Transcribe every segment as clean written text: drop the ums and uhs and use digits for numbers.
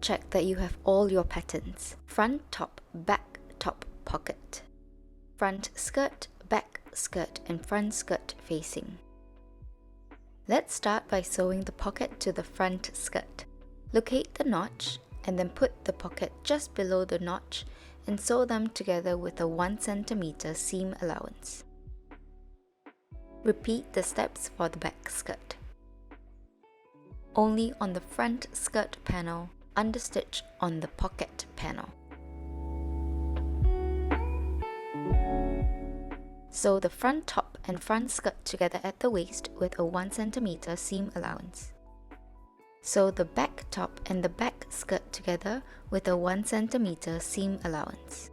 Check that you have all your patterns: front top, back top pocket, front skirt, back skirt, and front skirt facing. Let's start by sewing the pocket to the front skirt. Locate the notch and then put the pocket just below the notch and sew them together with a 1 cm seam allowance. Repeat the steps for the back skirt. Only on the front skirt panel, understitch on the pocket panel. Sew the front top and front skirt together at the waist with a 1 cm seam allowance. Sew the back top and the back skirt together with a 1 cm seam allowance.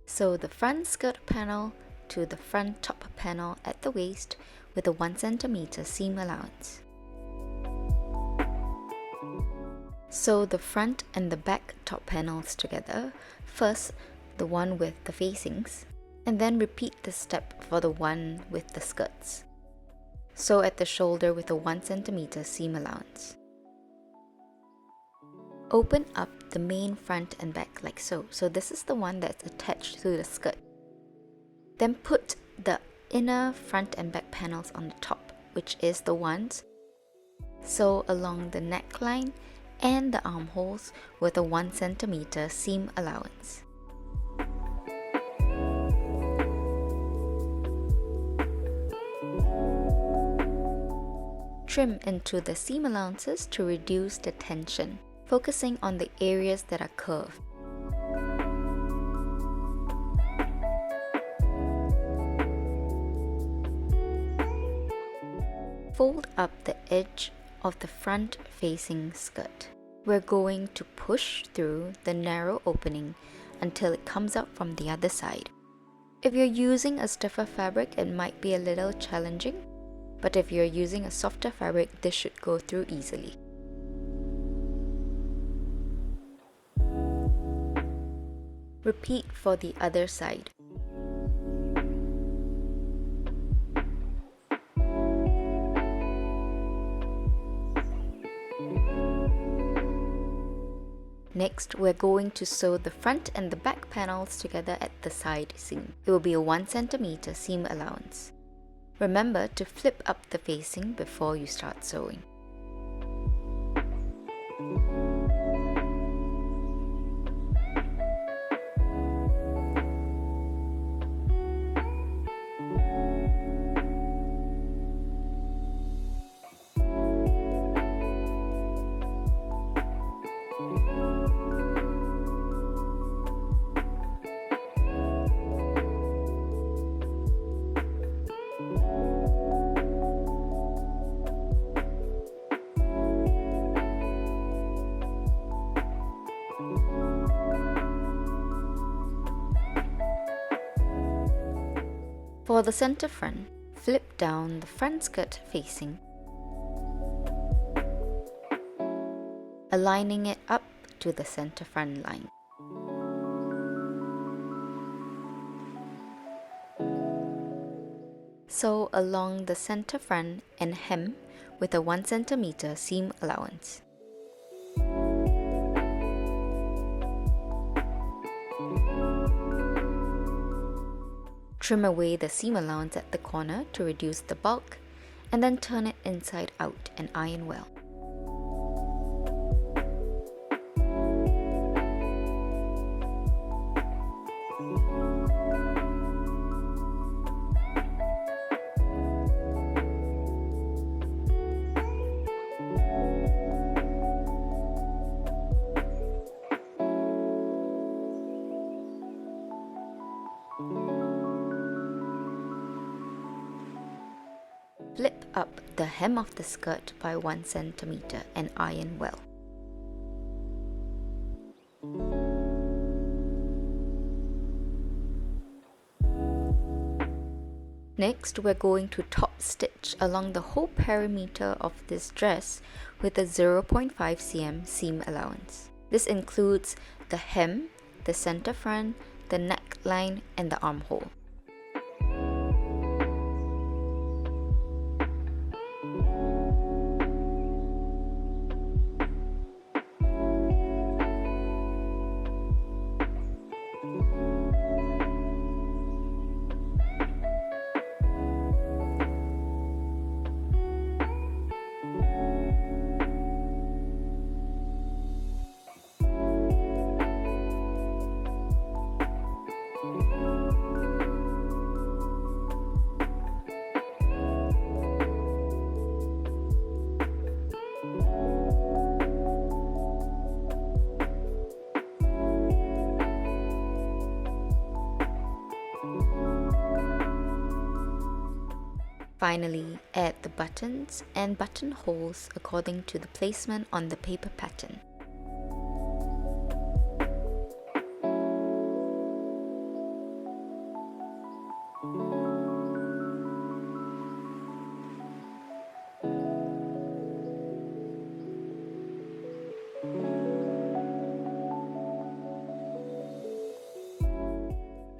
Sew the front skirt panel to the front top panel at the waist with a 1 cm seam allowance. Sew the front and the back top panels together, first the one with the facings, and then repeat the step for the one with the skirts. Sew at the shoulder with a 1 cm seam allowance. Open up the main front and back like so. So this is the one that's attached to the skirt. Then put the inner front and back panels on the top, which is the ones. Sew along the neckline and the armholes with a 1 cm seam allowance. Trim into the seam allowances to reduce the tension, focusing on the areas that are curved. Fold up the edge of the front facing skirt. We're going to push through the narrow opening until it comes out from the other side. If you're using a stiffer fabric, it might be a little challenging, but if you're using a softer fabric, this should go through easily. Repeat for the other side. Next, we're going to sew the front and the back panels together at the side seam. It will be a 1 cm seam allowance. Remember to flip up the facing before you start sewing. For the center front, flip down the front skirt facing, aligning it up to the center front line. Sew along the center front and hem with a 1 cm seam allowance. Trim away the seam allowance at the corner to reduce the bulk, and then turn it inside out and iron well. Flip up the hem of the skirt by 1 cm and iron well. Next, we're going to top stitch along the whole perimeter of this dress with a 0.5 cm seam allowance. This includes the hem, the center front, the neckline, and the armhole. Finally, add the buttons and buttonholes according to the placement on the paper pattern.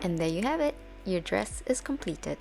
And there you have it, your dress is completed.